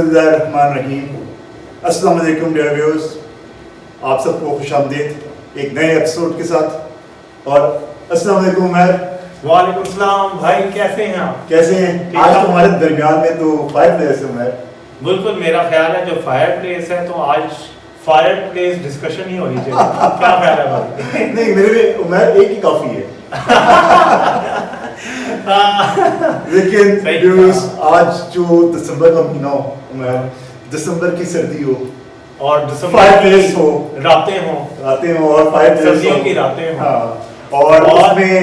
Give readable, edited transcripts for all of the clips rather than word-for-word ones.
बिस्मिल्लाहिर्रहमानिर्रहीम। अस्सलाम वालेकुम डियर व्यूअर्स, आप सबको खुशामदीद एक नए एपिसोड के साथ। और अस्सलाम वालेकुम उमर। वालेकुम सलाम भाई, कैसे हैं आप? कैसे हैं? आज तो हमारे दरमियान में तो फायर प्लेस है उमर। बिल्कुल, मेरा ख्याल है जो फायर प्लेस है तो आज फायर प्लेस डिस्कशन ही होनी चाहिए। क्या ख्याल है भाई? नहीं, मेरे लिए उमर एक ही काफ़ी है। लेकिन व्यूअर्स, आज जो दिसंबर का महीना हो उमर, दिसंबर की सर्दी हो और दिसंबर फायर प्लेस हो, रातें हो और फायर प्लेस सर्दियों हो की रातें हो। हाँ, और उसमें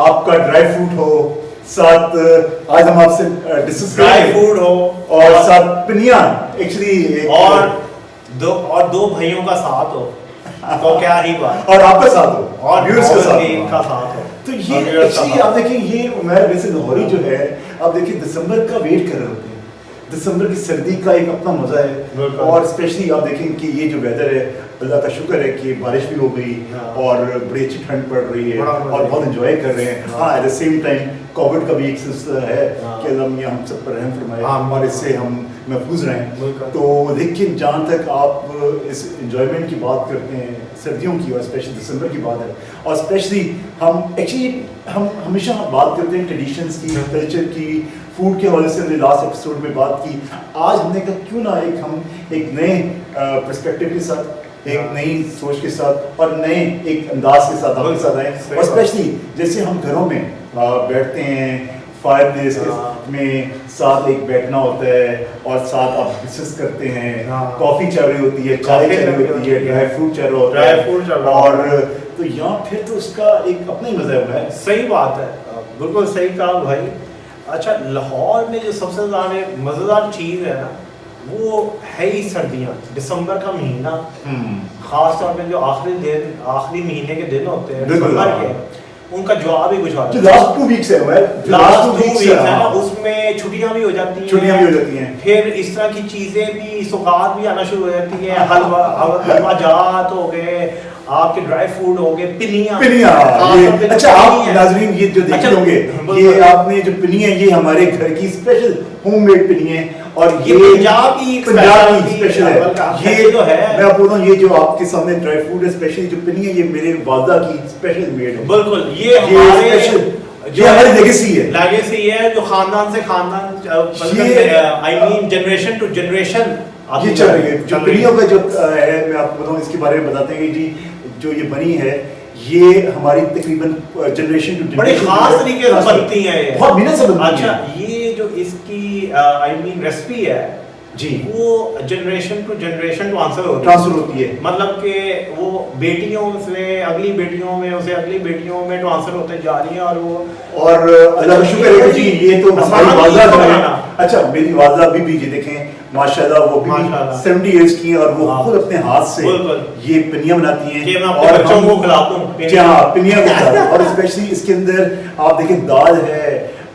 आपका ड्राई फ्रूट हो, साथ आज हम आपसे डिस्कस ड्राई फूड हो और साथ पिनिया एक्चुअली और दो भाइयों का साथ हो तो क्या ही बात। और आपका साथ हो और व्यूअर्स के इनका साथ हो तो ये एक्चुअली आप देखिए, ये उमर वैसे लाहौरी जो है, आप देखिए दिसंबर का वेट कर रहे होते हैं। दिसंबर की सर्दी का एक अपना मजा है। और स्पेशली आप देखें कि ये जो वेदर है, अल्लाह का शुक्र है कि बारिश भी हो गई और बड़ी अच्छी ठंड पड़ रही है और बहुत एंजॉय कर रहे हैं। हाँ, at the same time Covid का भी एक सिलसिला है कि अल्लाह मियां हम सब पर रहम फरमाए और इससे हम महफूज रहें। तो लेकिन जहाँ तक आप इस एंजॉयमेंट की बात करते हैं सर्दियों की, और स्पेशली दिसंबर की बात है, और स्पेशली हम हमेशा बात करते हैं ट्रेडिशंस की, कल्चर की, फूड के हवाले से। हमने लास्ट एपिसोड में बात की। आज हमने कहा क्यों ना एक नए पर्सपेक्टिव के साथ, एक नई सोच के साथ और नए एक अंदाज के साथ आपके साथ आए। और स्पेशली जैसे हम घरों में बैठते हैं फायर प्लेस में, साथ एक बैठना होता है और साथ आप डिस्कस करते हैं, कॉफ़ी चल रही होती है, चाय चल रही होती है, ड्राई फ्रूट चल रहा होता है, और तो यहाँ फिर तो उसका एक अपना ही मजा है। सही बात है, बिल्कुल सही कहा भाई। अच्छा, लाहौर में जो सबसे ज़्यादा मज़ेदार चीज़ है ना, वो है ही सर्दियाँ, दिसंबर का महीना। खास तौर पे जो आखिरी महीने के दिन होते हैं दिसंबर के, उनका जवाब ही कुछ और है। लास्ट 2 वीक्स है, लास्ट 2 वीक्स है ना, उसमें छुट्टियां भी हो जाती हैं, फिर इस तरह की चीजें भी, सौगात भी आना शुरू हो जाती है। हलवा जात हो गए, आपके ड्राई फ्रूट हो गए, पिनिया। ये अच्छा, आप नाज़रीन ये जो देखे होंगे, ये आपने जो पिनी है, ये हमारे घर की स्पेशल होममेड पिनी है और ये पंजाब की स्पेशल है। ये जो है, मैं आपको बताऊं, ये जो आपके सामने ड्राई फ्रूट है, स्पेशली जो पिनी है, ये मेरे वादा की स्पेशल मेड है। बिल्कुल, ये हमारी लेगेसी है जो खानदान से खानदान, I mean generation to generation ये चल रही है। जो पिनियों का जो है, मैं आपको बताऊं, इसके बारे में बताते हैं जी। जो ये बनी है, ये हमारी तकरीबन जनरेशन टू जनरेशन बड़े खास तरीके से बनती है, बहुत मेहनत से बनती है। अच्छा, ये जो इसकी आई मीन रेसिपी है जी, वो जनरेशन टू जनरेशन ट्रांसफर होती है। मतलब कि वो बेटियों से अगली बेटियों में, उसे अगली बेटियों में ट्रांसफर होते जा रही है। और अल्लाह का शुक्र है जी, ये तो हमारी वालदा जो है, अच्छा मेरी वालदा भी जी देखें माशाल्लाह, वो भी 70 इयर्स की है और वो खुद अपने हाथ से ये पिनिया बनाती हैं और बच्चों को खिलाता हूं। पिनिया को खिलाते हैं। और स्पेशली इसके अंदर आप देखें दाल है,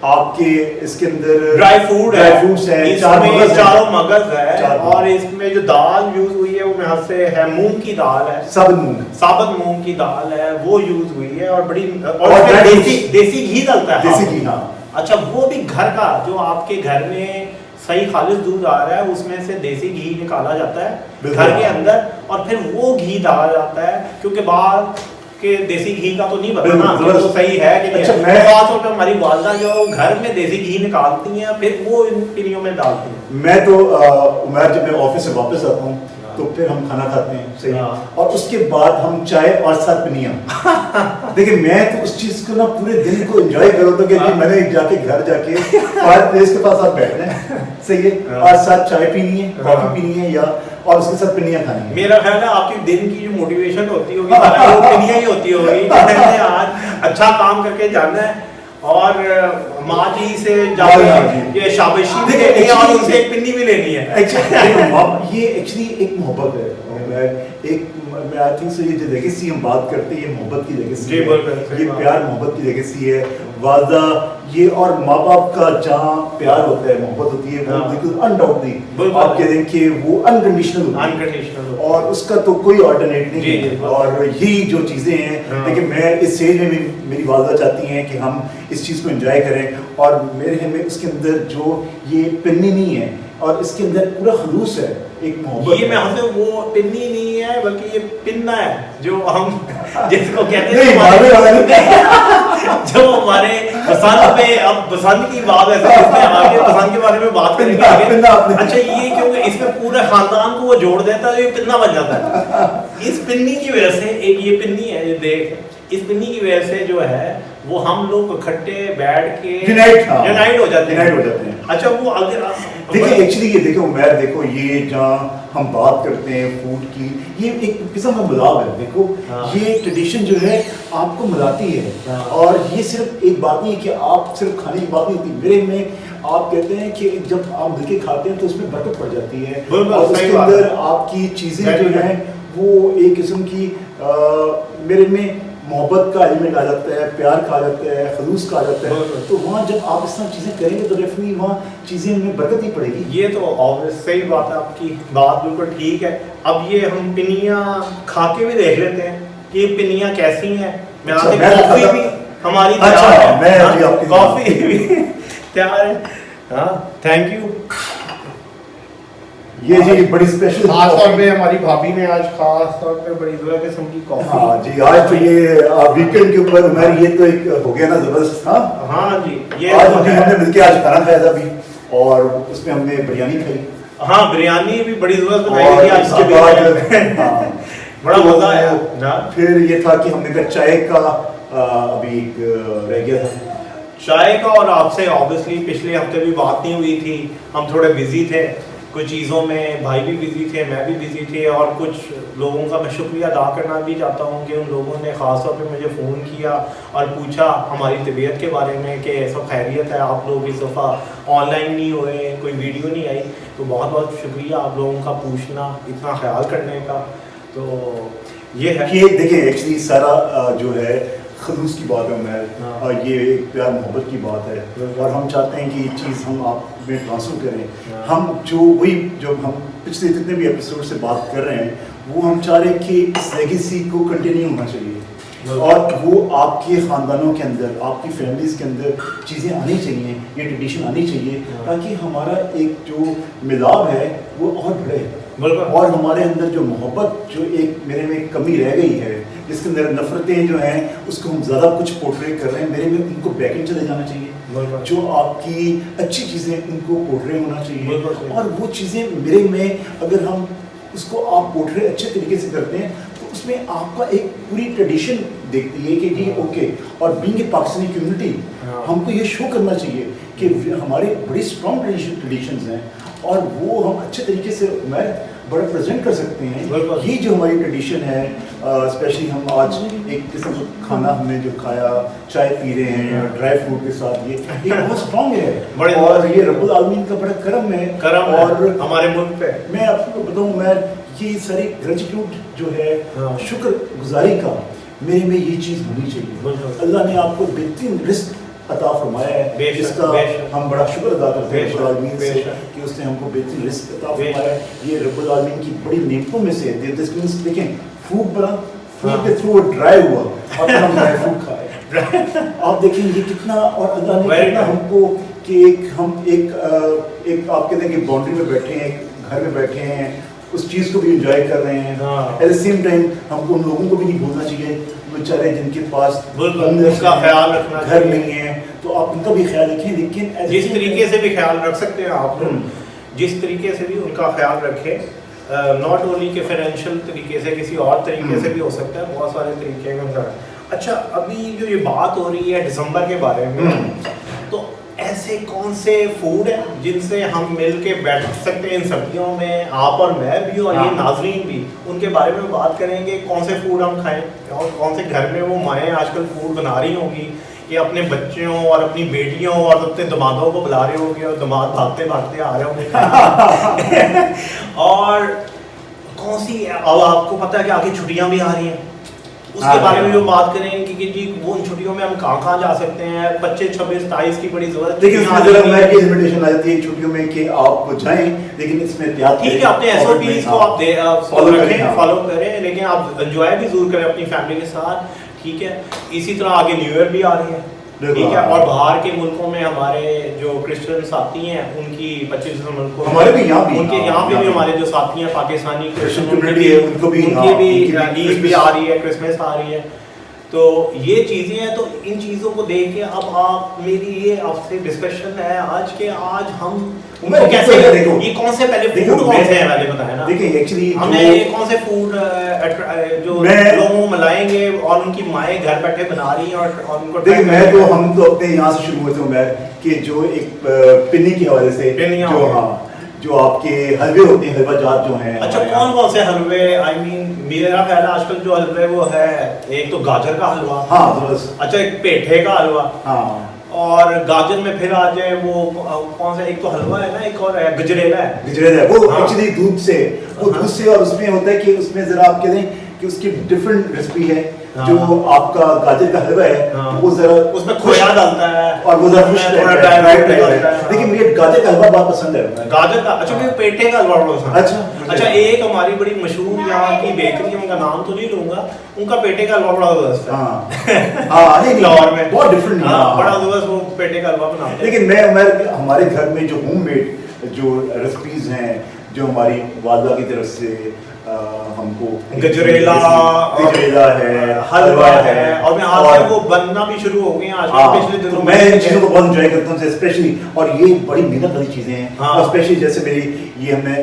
आपके इसके अंदर ड्राई फ्रूट्स है, चारों मगज है, और इसमें जो दाल यूज हुई है वो मेरे हाथ से है, मूंग की दाल है, साबुत मूंग की दाल है, वो यूज हुई है। और बड़ी देसी घी डलता है, देसी घी। हाँ, अच्छा, वो भी घर का, जो आपके घर में सही खालिश दूध आ रहा है, उसमें से देसी घी निकाला जाता है घर के अंदर, और फिर वो घी डाला जाता है, क्योंकि बाहर के देसी घी का तो नहीं पता ना कि तो सही है कि नहीं। अच्छा, खास तौर पे हमारी वालदा जो घर में देसी घी निकालती हैं, फिर वो इन पिनियों में डालती हैं। मैं तो उमर, जब मैं ऑफिस से वापस आता हूँ तो फिर हम खाना खाते हैं, सही, और उसके बाद हम चाय और साथ पिनिया। देखिए, मैं तो उस चीज को ना पूरे दिन को एंजॉय कर रहा था कि मैंने जाके घर जाके फायर प्लेस के पास आप बैठना है, सही है, और साथ चाय पीनी है, कॉफी पीनी है, या और उसके साथ पिनिया खानी है। मेरा ख्याल है आपकी दिन की जो मोटिवेशन होती होगी वो पिनिया ही होती होगी। आज अच्छा काम करके जाना है और माँ जी से जाके ये शाबाशी भी लेनी है और उनसे एक पिन्नी भी लेनी है। ये एक्चुअली एक मोहब्बत है, एक आई थिंक सो, ये जो लेगेसी हम बात करते हैं, ये मोहब्बत की लेगेसी है, ये प्यार मोहब्बत की लेगेसी है। वादा ये और माँ बाप का जहाँ प्यार होता है, मोहब्बत होती है, वो बिल्कुल अनडाउटली आप कह दें कि वो अनकंडीशनल और उसका तो कोई ऑल्टरनेट नहीं है। और यही जो चीज़ें हैं, देखिए मैं इस स्टेज में भी, मेरी वालदा चाहती हैं कि हम इस चीज़ को एंजॉय करें, और मेरे में उसके अंदर जो ये पिन्नी नहीं है, और इसके अंदर पूरा खलूस है, एक मोहब्बत। ये मैं हमसे वो पिन्नी नहीं है बल्कि ये पिन्ना है जो हम जिसको कहते नहीं, हैं जो हमारे बसंत पे, अब बसंत की बात है आगे बसंत के बारे में बात करेंगे आगे। अच्छा ये क्योंकि इसमें पूरे खानदान को वो जोड़ देता है, ये पिन्ना बन जाता है। इस पिन्नी की वजह से, एक ये पिन्नी है, ये देख, इस पिन्नी की वजह से जो है वो हम लोग इकट्ठे बैठ के यूनाइट हो जाते हैं। अच्छा वो अगर देखिए एक्चुअली ये देखो उमर, देखो ये जहाँ हम बात करते हैं फूड की, ये एक किस्म का मिलाव है। देखो ये ट्रेडिशन जो है आपको मिलाती है, और ये सिर्फ एक बात नहीं है कि आप सिर्फ खाने की बात नहीं होती। मेरे में आप कहते हैं कि जब आप मिलके खाते हैं तो उसमें बरकत पड़ जाती है, और उसके अंदर आपकी चीज़ें जो हैं वो एक किस्म की मेरे में मोहब्बत का एलिमेंट आ जाता है, प्यार का आ जाता है, खलूस का आ जाता है। तो वहाँ जब आप इस तरह चीज़ें करेंगे तो डेफिनेटली वहाँ चीज़ें में बरकत ही पड़ेगी। ये तो ऑब्वियस सही बात है, आपकी बात बिल्कुल ठीक है। अब ये हम पिनियाँ खा के भी देख लेते हैं कि पिनियाँ कैसी हैं। मैं आपसे कॉफ़ी भी हमारी कॉफ़ी भी तैयार है। हाँ थैंक यू। ये जी बड़ी स्पेशल खास तौर पे हमारी भाभी ने आज खास तौर पे बड़ी दुआ किस्म की कॉफी। हाँ जी, आज तो ये वीकेंड के ऊपर हमारी ये तो एक हो गया ना जबरदस्त। हाँ जी, ये आज हमने मिलके आज खाना खाया था अभी, और उसमें हमने बिरयानी खाई। हाँ बिरयानी भी बड़ी जबरदस्त बनाई थी आज इसके बाद। बड़ा मजा आया। फिर ये था कि हमने कहा चाय का अभी एक रह गया था चाय का, और आपसे ऑब्वियसली पिछले हफ्ते भी बात नहीं हुई थी, हम थोड़े बिजी थे कुछ चीज़ों में, भाई भी बिजी थे, मैं भी बिजी थे, और कुछ लोगों का मैं शुक्रिया अदा करना भी चाहता हूँ कि उन लोगों ने ख़ास तौर पे मुझे फ़ोन किया और पूछा हमारी तबीयत के बारे में कि सब खैरियत है, आप लोग इस दफ़ा ऑनलाइन नहीं हुए, कोई वीडियो नहीं आई। तो बहुत बहुत शुक्रिया आप लोगों का पूछना, इतना ख्याल करने का। तो ये है कि देखिए एक्चुअली सारा जो है खलूस की बात है मैं, और ये एक प्यार मोहब्बत की बात है, और हम चाहते हैं कि ये चीज़ हम आप में ट्रांसफर करें। हम जो वही जो हम पिछले जितने भी एपिसोड से बात कर रहे हैं वो हम चाह रहे हैं कि इस लेगेसी को कंटिन्यू होना चाहिए, और वो आपके ख़ानदानों के अंदर, आपकी फैमिलीज़ के अंदर चीज़ें आनी चाहिए, ये ट्रेडिशन आनी चाहिए, ताकि हमारा एक जो मिलाव है वो और बढ़े, और हमारे अंदर जो मोहब्बत जो एक मेरे में कमी रह गई है, जिसके अंदर नफरतें जो हैं उसको हम ज़्यादा कुछ पोर्ट्रे कर रहे हैं, मेरे में उनको बैक चले जाना चाहिए। जो आपकी अच्छी चीज़ें उनको पोर्ट्रे होना चाहिए, और वो चीज़ें मेरे में अगर हम उसको आप पोर्ट्रे अच्छे तरीके से करते हैं तो उसमें आपका एक पूरी ट्रेडिशन देखती है कि जी ओके। और बीइंग ए पाकिस्तानी कम्युनिटी हमको ये शो करना चाहिए कि हमारे बड़ी स्ट्रॉन्ग ट्रेडिशंस हैं, और वो हम अच्छे तरीके से मैं बड़ा प्रेजेंट कर सकते हैं। ये जो हमारी ट्रेडिशन है, स्पेशली हम आज एक किस्म का खाना हमने जो खाया, चाय पी रहे हैं ड्राई फ्रूट के साथ, ये बहुत स्ट्रॉन्ग है, और ये रब्बुल आलमीन का बड़ा करम है और हमारे मुल्क पे। मैं आपको बताऊँ, मैं ये सारी ग्रेटिट्यूड जो है, शुक्र गुजारी का मेरे में ये चीज़ होनी चाहिए। अल्लाह ने आपको बेहतरीन रिस्क अता फरमाया है, जिसका हम बड़ा शुक्र अदा करते हैं रब्बुल आलमीन से कि उसने हमको बेहतरीन रिस्क अता फरमाया है। ये रब्बुल आलमीन की बड़ी नेमतों में से देखें, फूड बना, फूड के थ्रू ड्राई हुआ और हम ड्राई फूड खाए। आप देखें ये कितना, और अल्लाह ने कितना हमको कि हम एक आप कहते हैं कि बाउंड्री में बैठे हैं, एक घर में बैठे हैं, उस चीज़ को भी एंजॉय कर रहे हैं। एट द सेम टाइम हमको उन लोगों को भी नहीं भूलना चाहिए बेचारे जिनके पास उनका ख्याल रखना घर नहीं है, तो आप उनका भी ख्याल रखें। लेकिन जिस तरीके से भी ख्याल रख सकते हैं आप, जिस तरीके से भी उनका ख्याल रखें, नॉट ओनली के फाइनेंशियल तरीके से, किसी और तरीके से भी हो सकता है, बहुत सारे तरीके हैं उनका। अच्छा अभी जो ये बात हो रही है दिसंबर के बारे में, तो ऐसे कौन से फूड हैं जिनसे हम मिल के बैठ सकते हैं इन सर्दियों में, आप और मैं भी और ये नाजरीन भी, उनके बारे में बात करेंगे। कौन से फूड हम खाएं, और कौन से घर में वो माएँ आजकल फूड बना रही होंगी, कि अपने बच्चों और अपनी बेटियों और अपने दामादों को बुला रहे होंगे, और दामाद भागते भागते आ रहे होंगे और कौन सी, अब आपको पता है कि आगे छुट्टियां भी आ रही हैं, उसके बारे में भी बात करेंगे कि जी वो उन छुट्टियों में हम कहाँ जा सकते हैं। 25, 26, 27 की बड़ी जरूरत, लेकिन इसमें जरा मैं की लिमिटेशन आ जाती है छुट्टियों में कि आप जाएं, लेकिन इसमें एहतियात ठीक है, अपने SOPs को आप फॉलो करें, लेकिन आप एंजॉय भी जरूर करें अपनी फैमिली के साथ, ठीक है। इसी तरह आगे न्यू ईयर भी आ रही है, ठीक है, और बाहर के मुल्कों में हमारे जो क्रिश्चियन साथी हैं उनकी 25 मुल्कों में, हमारे भी यहाँ भी, उनके यहाँ पे भी हमारे जो साथी हैं पाकिस्तानी क्रिश्चियन कम्युनिटी है, उनको भी ईद भी आ रही है, क्रिसमस आ रही है, तो ये चीज़ें हैं। तो इन चीज़ों को देख के अब आप मेरी ये आपसे डिस्कशन है आज के, आज हम उनको कैसे, ये कौन से पहले फूड कौन से हैं पहले बताएं ना। देखिए एक्चुअली हमने ये कौन से फूड जो लोगों को मिलाएंगे और उनकी माएँ घर बैठे बना रही हैं और उनको देखिए मैं तो हम तो अपने यहाँ से शुरू होते हूँ मैं कि जो एक पिन्नी के हवाले से जो हाँ जो आपके हलवे होते हैं, हलवा जात जो हैं। अच्छा कौन कौन से हलवे, आई मीन मेरा ख्याल है आजकल जो हलवे वो है एक तो गाजर का हलवा, हाँ अच्छा एक पेठे का हलवा, हाँ और गाजर में फिर आ जाए वो कौन सा, एक तो हलवा है ना, एक और है गजरेला है। गजरेला वो एक्चुअली दूध से, वो दूध से, और उसमें होता है कि उसमें जरा आप कह दें कि उसकी डिफरेंट रेसिपी है। जो आपका गाजर का हलवा है वो जरा उसमें खोया डालता है और वो जरा खुश रहता है। लेकिन मुझे गाजर का हलवा बहुत पसंद है, गाजर का। अच्छा मुझे पेठे का हलवा बहुत पसंद है। अच्छा एक हमारी बड़ी मशहूर यहाँ की बेकरी, उनका नाम तो नहीं लूंगा, उनका पेठे का हलवा बड़ा जबरदस्त है। हाँ नहीं लाहौर में बहुत डिफरेंट, बड़ा जबरदस्त वो पेठे का हलवा बनाते हैं। लेकिन मैं हमारे घर में जो होममेड जो रेसिपीज हैं, जो हमारी वालदा की तरफ से हमको गजरेला है, हलवा है, और मैं आज वो बनना भी शुरू हो गए हैं आजकल पिछले दिनों में। मैं इन चीज़ों को बहुत एंजॉय करता हूँ स्पेशली, और ये बड़ी मेहनत वाली चीज़ें हैं। और स्पेशली जैसे मेरी ये हमने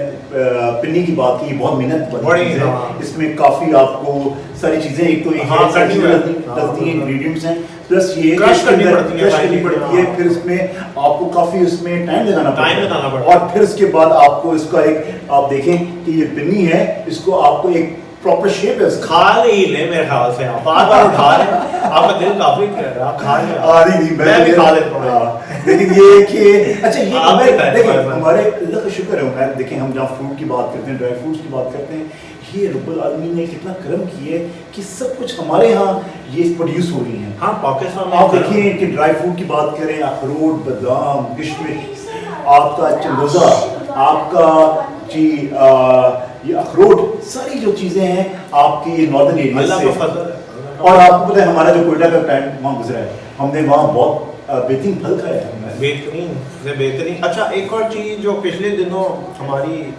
पिन्नी की बात की, बहुत मेहनत वाली चीज़ है। इसमें काफ़ी आपको सारी चीज़ें, एक तो लगती हैं इंग्रेडिएंट्स हैं, प्लस ये क्रश करनी पड़ती है, फिर उसमें आपको काफ़ी उसमें टाइम लगाना पड़ता है, और फिर उसके बाद आपको इसका एक आप देखें कि ये पिन्नी है, इसको आपको एक प्रॉपर शेप है, खा ही ले मेरे ख्याल से आप बार उठा रहे, आपका दिल काफी कर रहा है, आप खा ले। मैं भी खा लेता हूँ। लेकिन ये कि अच्छा ये देखिए हमारे अल्लाह का शुक्र है उमर, देखिए हम जहाँ फ्रूट की बात करते हैं, ड्राई फ्रूट्स की बात करते हैं, ये रब्बुल आलमीन ने कितना करम किया है कि सब कुछ हमारे यहाँ ये प्रोड्यूस हो रही है। हाँ पाकिस्तान में आप देखिए कि ड्राई फ्रूट की बात करें, अखरोट, बादाम, किशमिश, आपका चंदोजा, आपका जी ये अखरोट, सारी जो चीज़ें हैं आपकी नॉर्दर्न एरिया से। और आपको पता है हमारा जो कोयटा का टाइम वहाँ गुजरा है, हमने वहाँ बहुत बेहतरीन फल खाया है, बेहतरीन। अच्छा एक और चीज़ जो पिछले दिनों हमारी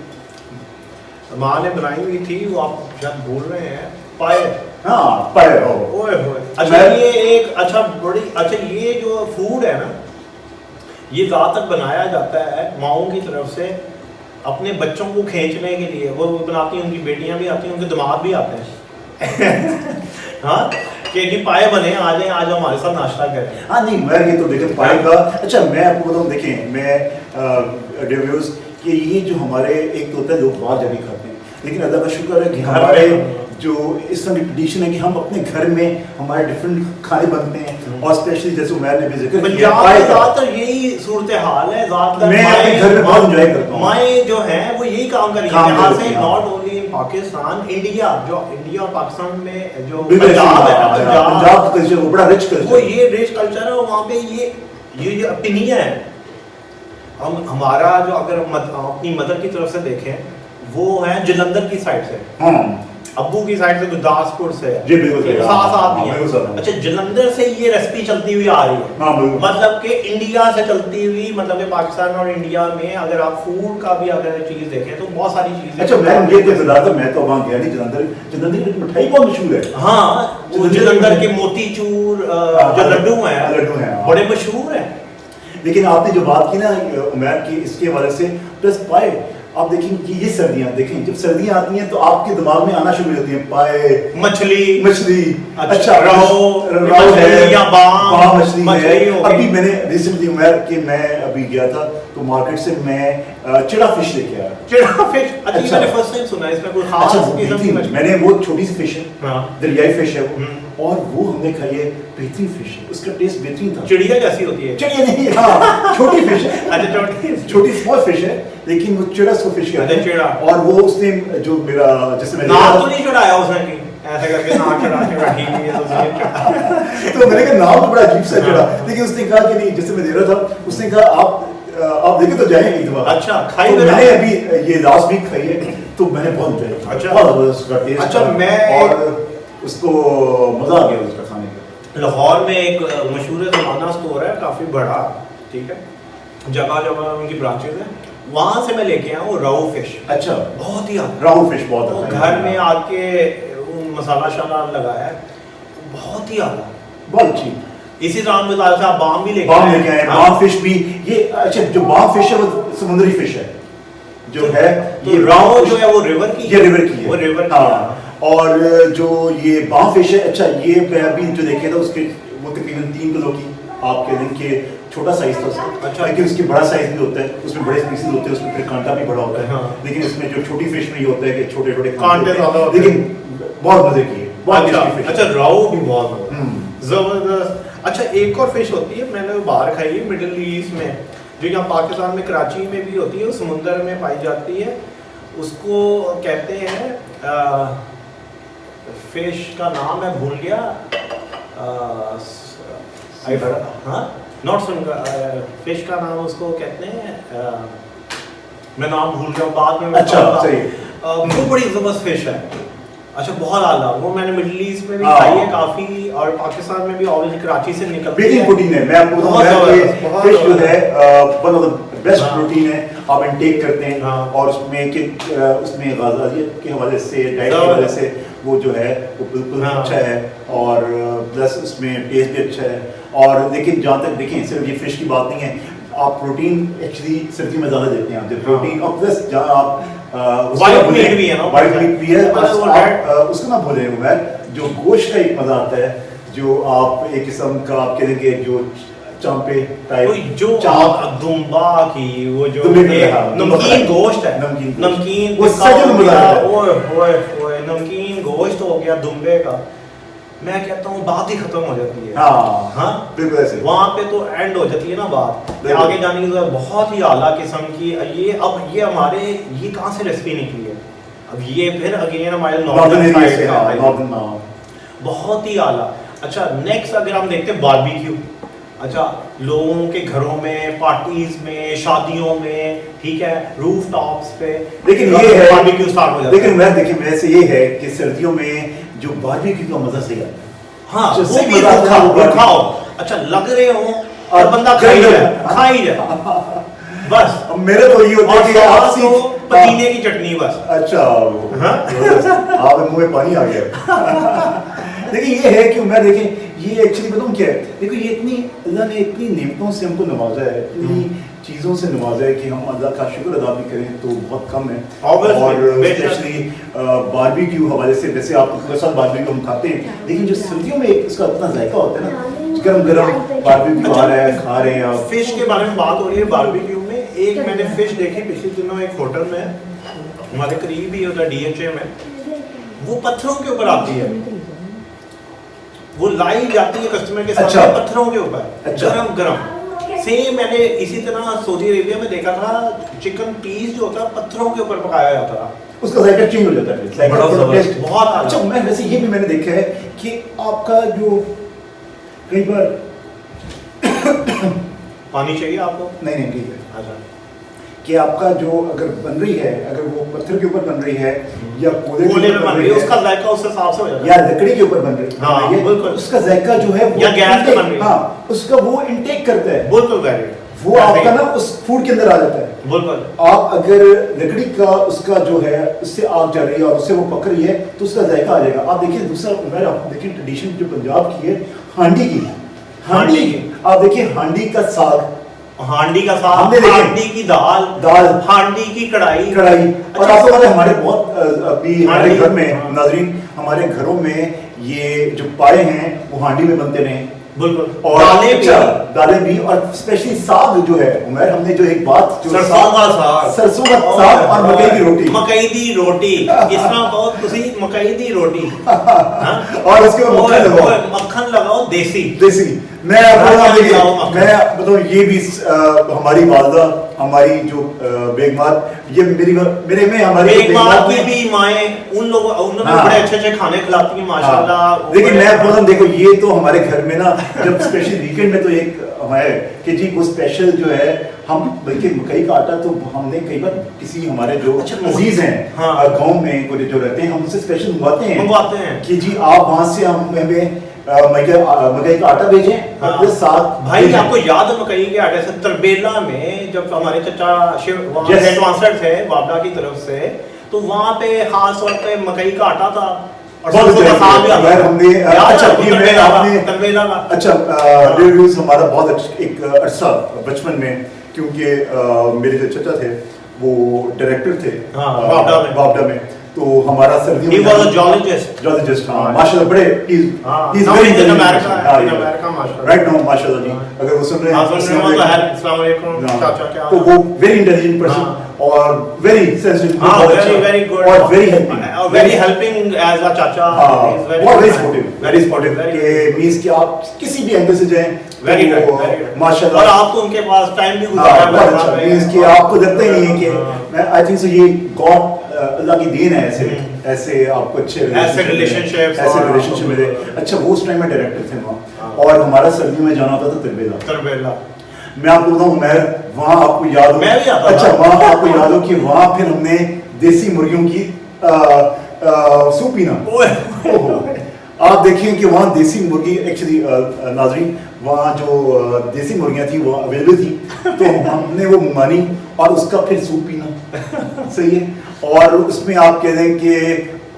माँ ने बनाई हुई थी, वो आप शायद भूल रहे हैं, पाए। हाँ पाए। ओए होए। अच्छा ये एक अच्छा ये जो फूड है ना, ये ज़्यादातर बनाया जाता है माओं की तरफ से अपने बच्चों को खींचने के लिए। वो बनाती हैं, उनकी बेटियां भी आती हैं, उनके दामाद भी आते हैं हाँ कि जी पाए बने, आ जाएं, आज हमारे साथ नाश्ता करें। हाँ नहीं मैं ये तो देखें पाए का। अच्छा मैं आपको बताऊँ, देखें मैं डेव्यूज कि ये जो हमारे एक तो होता है लोग बाहर जाके खाते हैं, लेकिन अल्लाह का शुक्र है कि हमारे जो इस समय ट्रेडिशन है कि हम अपने घर में हमारे डिफरेंट खाने बनते हैं, और स्पेशली जैसे उमर ने भी जिक्र किया, ज़्यादातर यही सूरत हाल है। मैं अपने घर में बहुत एंजॉय करता हूँ, माएँ जो हैं वो यही काम कर रही हैं यहाँ से, not only in Pakistan, India और पाकिस्तान में जो पंजाब है, पंजाब का कल्चर वो बड़ा रिच कल्चर, वो ये रिच कल्चर है। वहाँ पे ये जो पिनिया है, हमारा जो अगर अपनी मदर की तरफ से देखें वो है जलंधर की साइड से, अब्बू की साइड से गुरदासपुर से, जी बिल्कुल साथ ही है। अच्छा जलंधर से ये रेसिपी चलती हुई आ रही है, मतलब कि इंडिया से चलती हुई, मतलब कि पाकिस्तान और इंडिया में अगर आप फूड का भी अगर चीज देखें तो बहुत सारी चीजें। अच्छा मैं तो वहाँ गया नहीं, जलंधर की मिठाई बहुत मशहूर है। हाँ वो जलंधर के मोतीचूर जो लड्डू हैं बड़े मशहूर हैं। लेकिन आपने जो बात की ना उमर की, इसके वजह से प्लस पाए, आप देखेंगे कि ये सर्दियां, देखें जब सर्दियां आती हैं तो आपके दिमाग में आना शुरू हो जाती है पाए, मछली, अच्छा राव है या बाम मछली है। अभी मैंने रिसेंटली उमर कि मैं अभी गया था तो मार्केट से मैं चिड़ा फिश लेके आया। चिड़ा फिश, अच्छा मैंने फर्स्ट टाइम सुना, इसमें कोई खास किस्म की मछली? मैंने वो छोटी सी फिश है, दरियाई फिश है वो, और वो हमने खाई है, बेहतरीन फिश है, उसका टेस्ट बेहतरीन था। चिड़िया जैसी होती है? चिड़िया नहीं, हाँ छोटी फिश है। अच्छा छोटी स्मॉल फिश है, लेकिन वो चिड़ा उसको फिश कहते हैं। चिड़ा, और वो उसने जो मेरा जैसे मैंने नाम तो नहीं चढ़ाया उसने कि ऐसे करके नाम चढ़ा ठीक है तो मैंने कहा नाम तो बड़ा अजीब सा चिड़ा, लेकिन उसने कहा कि नहीं, जैसे मैं दे रहा था उसने कहा आप देखे तो जाएंगे एक बार। अच्छा खाई तो मैंने अभी ये लास्ट वीक खाई है तो मैंने बहुत एंजॉय किया। अच्छा मैं और उसको मजा आ गया उसका खाने का। लाहौर में एक मशहूर ज़माना स्टोर है, काफ़ी बड़ा, ठीक है, जगह जगह उनकी ब्रांचेज हैं, वहाँ से मैं लेके आया हूँ राउ फिश। अच्छा, बहुत ही राउ फिश बहुत तो अच्छा है। घर में आके मसाला शाला लगाया है, बहुत ही आला, बहुत अच्छी। इसी तरह में दाल से आप बाम भी लेके आए, बाम फिश भी ये अच्छा, जो बाम फिश है वो समुद्री फिश है जो है, ये राउ जो है वो रिवर की, ये रिवर की है, वो रिवर की। हाँ। और जो ये बाम फिश है, अच्छा ये मैं अभी जो देखे था उसके वो तकरीबन 3 किलो की आप कह दें कि छोटा साइज था उसका। अच्छा, लेकिन उसकी बड़ा साइज भी होता है, उसमें बड़े स्पीसीज होते हैं, उसमें फिर कांटा भी बड़ा होता है। हाँ। लेकिन इसमें जो छोटी फिश में ये होता है कि छोटे छोटे कांटे ज्यादा होते हैं, लेकिन बहुत मजे की है, बहुत टेस्टी फिश। अच्छा, राउ भी बहुत जबरदस्त। अच्छा, एक और फिश होती है, मैंने बाहर खाई है मिडिल ईस्ट में, जो यहाँ पाकिस्तान में कराची में भी होती है, समुंदर में पाई जाती है, उसको कहते हैं फिश का नाम मैं भूल गया, हाँ नॉट सुन, फिश का नाम उसको कहते हैं, मैं नाम भूल गया बाद में। अच्छा, सही। वो बड़ी जबरदस्त फिश है, अच्छा बहुत आला, वो मैंने मिडिल ईस्ट में भी खाई है काफी, और पाकिस्तान में भी ऑब्वियसली कराची से निकलती है। प्रोटीन है, मैं आपको बताऊं फिश जो है one of the best protein है, आप इनटेक करते हैं। और उसमें कि उसमें ग़िज़ाइयत के हवाले से, डाइट के हवाले से वो जो है वो बिल्कुल अच्छा है, और प्लस उसमें टेस्ट भी अच्छा है। और लेकिन जहाँ तक देखें, सिर्फ ये फिश की बात नहीं है, आप प्रोटीन एक्चुअली सर्दी में ज़्यादा देते हैं आप, प्रोटीन और प्लस जहाँ आप वाइट मीट भी है ना, वाइट मीट भी है, उसको ना भूलें उमर, जो गोश्त का एक मजा आता है, जो आप एक किस्म का आप कहेंगे जो चांपे टाइप, जो दुम्बा की वो जो नमकीन गोश्त है, नमकीन वो सजन मजा है, ओए नमकीन गोश्त हो गया दुम्बे का, मैं कहता हूँ बात ही खत्म हो जाती है। हाँ बिल्कुल ऐसे, वहाँ पे तो एंड हो जाती है ना बात, आगे जाने की जरूरत, बहुत ही आला किस्म की ये। अब ये हमारे ये कहाँ से रेसिपी निकली है, अब ये फिर अगेन हमारे नॉर्दर्न साइड का, बहुत ही आला। अच्छा, नेक्स्ट अगर हम देखते हैं बारबेक्यू, अच्छा लोगों के घरों में, पार्टीज में, शादियों में, ठीक है, रूफ टॉप्स पे, लेकिन ये है बारबेक्यू स्टार्ट हो जाता है। लेकिन मैं देखिए वैसे ये है कि सर्दियों में जो बारबेक्यू का मजा सही आता है, हाँ वो भी रखा हो, अच्छा लग रहे हो और बंदा खा ही जाए बस। मेरे तो ये होता है कि आपसी पुदीने की चटनी बस। अच्छा, आप मुंह में पानी आ गया। देखिए ये है कि मैं देखें, ये एक्चुअली बताऊं क्या है, देखो ये इतनी अल्लाह ने इतनी नेमतों से हमको नवाजा है, इतनी चीज़ों से नवाजा है कि हम अल्लाह का शुक्र अदा भी करें तो बहुत कम है। और स्पेशली बारबेक्यू हवाले से, वैसे आप पूरे साल बारबेक्यू हम खाते हैं, लेकिन जो सर्दियों में इसका इतना जायका होता है ना, गरम गरम बारबेक्यू आ रहा है, खा रहे हैं आप। फिश के बारे में बात हो रही है बारबेक्यू में, एक मैंने फिश देखी पिछले दिनों एक होटल में, हमारे करीब ही होता है DHA में, वो पत्थरों के ऊपर आती है, वो लाई जाती है कस्टमर के सामने। अच्छा। पत्थरों के ऊपर, अच्छा। गरम गरम सेम मैंने इसी तरह सऊदी अरेबिया में देखा था, चिकन पीस जो होता है पत्थरों के ऊपर पकाया जाता है, उसका जायका चेंज हो जाता है, टेस्ट बहुत अच्छा। मैं वैसे ये भी मैंने देखा है कि आपका जो कई बार पानी चाहिए आपको, नहीं ठीक है, अच्छा, कि आपका जो अगर बन रही है, अगर वो पत्थर के ऊपर बन रही है या कोयले पे बन रही है, उसका जायका उस हिसाब से हो जाता है, या लकड़ी के ऊपर बन रही है, हाँ, बिल्कुल, उसका जायका जो है या गैस पे बन रही है, हाँ, उसका वो इनटेक करता है, बिल्कुल, वो आपका ना उस फूड के अंदर आ जाता है, बिल्कुल। आप अगर लकड़ी का उसका जो है उससे आग जा रही है और उससे वो पक रही है तो उसका जायका आ जाएगा। आप देखिए दूसरा, आप देखिए ट्रेडिशन जो पंजाब की है, हांडी की, आप देखिए हांडी का साग, हांडी की दाल, हांडी की कढ़ाई। और आपको पता है हमारे बहुत अभी हमारे घर में नाज़रीन, हमारे घरों में ये जो पाए हैं वो हांडी में बनते रहे, बिल्कुल, और दालें भी, और स्पेशली साग जो है उमर, हमने जो एक बात जो सरसों का साग और मकई दी रोटी इस तरह बहुत खुशी, मकई दी रोटी और उसके ऊपर मक्खन लगाओ देसी। मैं बताऊं ये भी हमारी वालदा, हमारी जो बेगमात, ये मेरे में हमारी बेगमात की भी माएँ, उन्होंने बड़े अच्छे खाने खिलाती हैं माशाल्लाह। लेकिन मैं बोलता देखो ये तो हमारे घर में ना, जब स्पेशल वीकेंड में तो एक है कि जी वो स्पेशल जो है, हम बल्कि मकई का आटा तो हमने कई बार किसी हमारे जो अजीज हैं गाँव में जो रहते हैं, हम उनसे स्पेशल मंगवाते हैं कि जी आप वहाँ से हमें मकई का आटा भेजें और प्लस साथ भाई भेजें। आपको याद है मकई के आटे से तरबेला में जब हमारे चचा शिव वहाँ Yes. ट्रांसफर थे बाबला की तरफ से, तो वहाँ पे खास तौर पे मकई का आटा था और बहुत सरसों का अच्छा साग भी आता यार, था। हमने याद है अच्छा आपको ये मैं तरबेला का- आपने तरबेला का अच्छा रिव्यूज हमारा बहुत अच्छा एक अरसा बचपन में, क्योंकि मेरे जो चचा थे वो डायरेक्टर थे हाँ, बावड़ा में। तो हमारा सर्दियों He was a geologist. geologist, हाँ हाँ। माशाल्लाह बड़े हाँ, he's now very he's in intelligent America, person. हाँ, in yeah. America, माशाल्लाह। Right now माशाल्लाह जी, हाँ। अगर वो सुन रहे हाँ, हैं सुन रहे हो तो है, अस्सलाम वालेकुम, चाचा क्या तो हाल है? वो वेरी इंटेलिजेंट पर्सन हाँ। और वेरी सेंसिटिव, हाँ, बहुत very अच्छा very good और very helping, very helping as a चाचा, हाँ, he is very बहुत very good. Supportive, Very very supportive very कि मींस कि आप किसी भी एंगल से जाएं very तो good, very good. माशाल्लाह और आपको उनके पास टाइम भी हाँ, गुजारा बहुत वहाँ अच्छा पे। मींस कि आपको लगता ही नहीं है कि हाँ। मैं आई थिंक सो ये गॉड अल्लाह की देन है, ऐसे ऐसे आपको अच्छे relationships ऐसे और- रिलेशनशिप मिले। अच्छा वो उस टाइम में डायरेक्टर थे वहाँ, हाँ। और हमारा सर्दियों में जाना होता था तरबेला। तरबेला मैं आपको बताऊं मैं वहाँ आपको याद हो, मैं भी आता था। अच्छा वहाँ आपको याद हो कि वहाँ फिर हमने देसी मुर्गियों की सूप पीना। ओए ओहो। आप देखिए कि वहाँ देसी मुर्गी एक्चुअली नाज़रीन वहाँ जो देसी मुर्गियाँ थी वो अवेलेबल थी, तो हमने वो मानी और उसका फिर सूप पीना सही है। और उसमें आप कह दें कि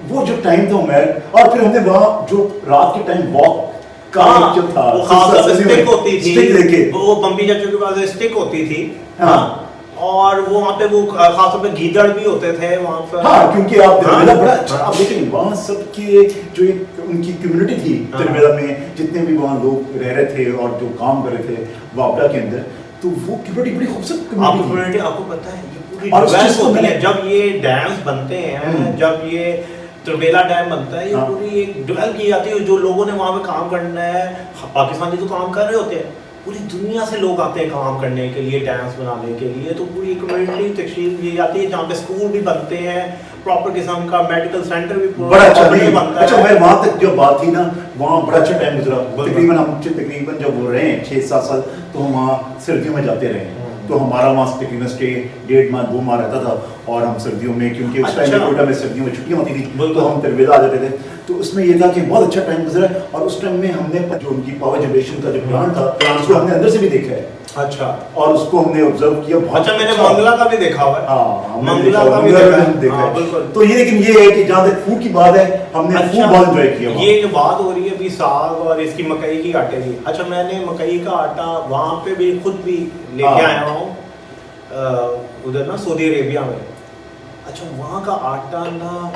वो जो टाइम था उमर, और फिर हमने वहाँ जो रात के टाइम वॉक का हाँ, जो था वो खास स्टिक होती थी, स्टिक लेके वो बम्बी चाचू के पास स्टिक होती थी। हाँ। और वो वहाँ पे वो खास तौर पे गीदड़ भी होते थे वहाँ पर। हाँ क्योंकि आप हाँ। तिरबेला बड़ा अच्छा, आप देखें वहाँ सबके जो एक उनकी कम्युनिटी थी हाँ। तिरबेला में, जितने भी वहाँ लोग रह रहे थे और जो काम कर रहे थे वापडा के अंदर, तो वो कम्युनिटी बड़ी खूबसूरत आपको कम्युनिटी थी। कम्युनिटी आपको पता है ये पूरी और उस डेवलप चीज़ को होती है मैंने- जब ये डैम्स बनते हैं, जब ये तरबेला डैम बनता है, ये हाँ। पूरी एक डेवलप की जाती है। जो लोगों ने वहाँ पे काम करना है, पाकिस्तानी तो काम कर रहे होते हैं, पूरी दुनिया से लोग आते हैं काम करने के लिए, डैम्स बनाने के लिए। तो पूरी कम्युनिटी तकसीम की जाती है जहाँ पे स्कूल भी बनते हैं, प्रॉपर किस्म का मेडिकल सेंटर भी बड़ा अच्छा properly नहीं बनता अच्छा है। मैं वहाँ तक जो बात थी ना, वहाँ बड़ा अच्छा टाइम गुजरा। बिल्कुल। तकरीबन जब वो रहे 6-7 साल, तो हम वहाँ सर्दियों में जाते रहे। तो हमारा वहाँ तकरीबन स्टे 1.5 माह 2 माह रहता था, और हम सर्दियों में क्योंकि उस टाइम में अच्छा। कोटा में सर्दियों में छुट्टियाँ होती थी, बिल्कुल। तो हम तरबेला आ जाते थे। तो उसमें ये था कि बहुत अच्छा टाइम गुजरा, और उस टाइम में हमने जो उनकी पावर जनरेशन का जो प्लांट था उसको हमने अंदर से भी देखा है, अच्छा और उसको हमने ऑब्जर्व किया। बहुत अच्छा, मैंने मंगला का भी देखा हुआ है। हाँ हमने मंगला देखा, का भी मंगला देखा का है। हमने देखा हाँ, है। बिल्कुल। तो ये लेकिन ये है कि जहाँ तक फूड की बात है, हमने फूड बहुत एंजॉय किया वहाँ। ये जो बात हो रही है अभी साग और इसकी मकई की आटे की, अच्छा मैंने मकई का आटा वहाँ पे भी खुद भी लेके हाँ। आया हूँ उधर ना सऊदी अरेबिया में। अच्छा वहाँ का आटा ना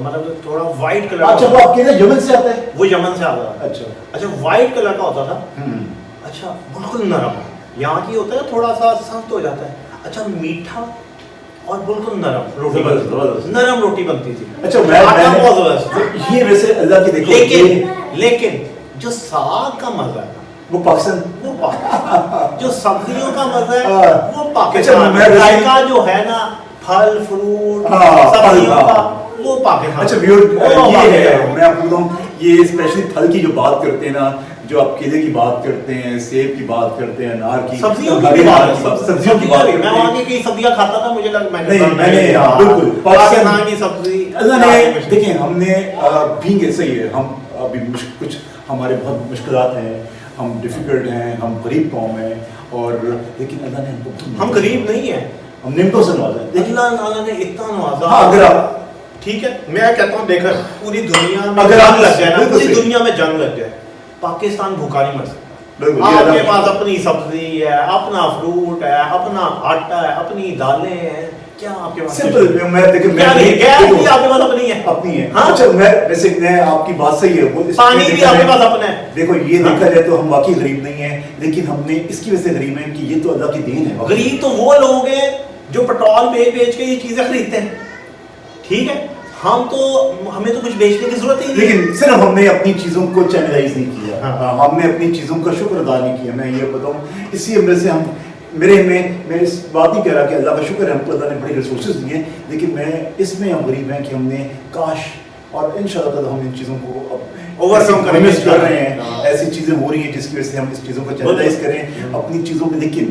मतलब थोड़ा वाइट कलर अच्छा वो आपके यहाँ यमन से आता है? वो यमन से आता था। अच्छा अच्छा वाइट कलर का होता था। हम्म। अच्छा बिल्कुल नरम, यहाँ की होता है थोड़ा सा सख्त हो जाता है। अच्छा मीठा और बिल्कुल नरम रोटी जबरदस्त, बनती जबरदस्त। थी। नरम रोटी बनती थी। अच्छा आटा बहुत जबरदस्त। ये वैसे अल्लाह की देखो लेकिन जो साग का मजा है वो पाकिस्तान वो पाकिस्तान, जो सब्जियों का मजा है हाँ। वो अच्छा, पाकिस्तान, मैं वैसे- जायका जो है ना फल फ्रूट हाँ, सब्जियों फल, का हाँ। वो पाकिस्तान। अच्छा व्यूअर वो ये है, पाकिस्तान। मैं आपको बताऊं, ये स्पेशली फल की जो बात करते हैं ना, जो आप केले की बात करते हैं, सेब की बात करते हैं, अनार की, सब्जियों की हरी भी बात अनार है, की, सब्जियों की बात भी। करते मैं हैं। वहाँ की कई सब्जियां खाता था, मुझे लगा मैं नहीं, कहता, मैंने हाँ, बिल्कुल पाकिस्तान की सब्जी अल्लाह ने देखें हमने बीइंग ऐसे ही है, हम अभी कुछ हमारे बहुत मुश्किलात हैं, हम डिफिकल्ट हैं, हम गरीब कौम हैं, और लेकिन अल्लाह ने हमको हम गरीब नहीं है, हम निमतों से नवाजा है। देखिए अल्लाह ताला ने इतना नवाजा। हाँ अगर आप ठीक है, मैं कहता हूँ देखो पूरी दुनिया में अगर आप जंग लग जाए ना, बिल्कुल पूरी सही। दुनिया में जंग लग जाए, पाकिस्तान भूखा नहीं मर सकता। बिल्कुल, ये आपके अल्लाह- पास अपनी सब्जी है, अपना फ्रूट है, अपना आटा है, अपनी दालें हैं, क्या आपके पास सिंपल मैं देखिए क्या नहीं है? गैस देखो, भी आपके पास अपनी है, अपनी है। हाँ? अच्छा मैं वैसे मैं आपकी बात सही है, वो पानी भी देखा आपके जाए- पास अपना है। देखो ये हाँ? देखा जाए तो हम वाकई गरीब नहीं है, लेकिन हमने इसकी वजह से गरीब हैं कि ये तो अल्लाह की देन है। गरीब तो वो लोग हैं जो पेट्रोल बेच के ये चीजें खरीदते हैं, ठीक है। हम तो हमें तो कुछ बेचने की जरूरत ही नहीं है। लेकिन सिर्फ हमने अपनी चीज़ों को चैनलाइज नहीं किया, हाँ। हमने अपनी चीज़ों का शुक्र अदा नहीं किया। मैं ये बताऊँ इसी वजह से हम मैं इस बात नहीं कह रहा कि अल्लाह का शुक्र है हमको अल्लाह ने बड़ी रिसोर्सेज दिए, लेकिन मैं इसमें हम गरीब हैं कि हमने काश, और इंशाल्लाह ताला हम इन चीज़ों को Overcome करेंगे। कर रहे हैं, हाँ। ऐसी चीज़ें हो रही हैं जिसकी वजह से हम इस चीज़ों को चैनलाइज करें अपनी चीज़ों को। लेकिन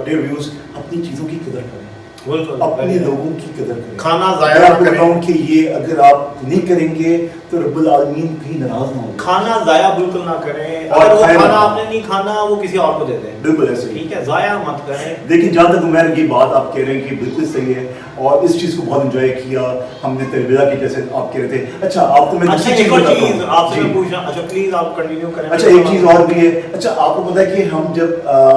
डेयर व्यूज अपनी चीज़ों की कदर करें, अपने लोगों की कदर करें, खाना ज़ाया ना करें। बताऊं कि ये अगर आप नहीं करेंगे तो रब्बुल आलमीन कहीं नाराज ना हो। खाना ज़ाया बिल्कुल ना करें, और अगर वो खाना खाना आपने नहीं खाना वो किसी और को दे दें, बिल्कुल ऐसे ही। ठीक है, ज़ाया मत करें। देखिए जहाँ तक उमर की बात आप कह रहे हैं कि बिल्कुल सही है और इस चीज़ को बहुत एंजॉय किया हमने तरबिया की, जैसे आप कह रहे थे। अच्छा आप तो मैं अच्छा एक और चीज़ आपसे मैं पूछना, अच्छा प्लीज़ आप कंटिन्यू करें। अच्छा एक चीज़ और भी है। अच्छा आपको पता है कि हम जब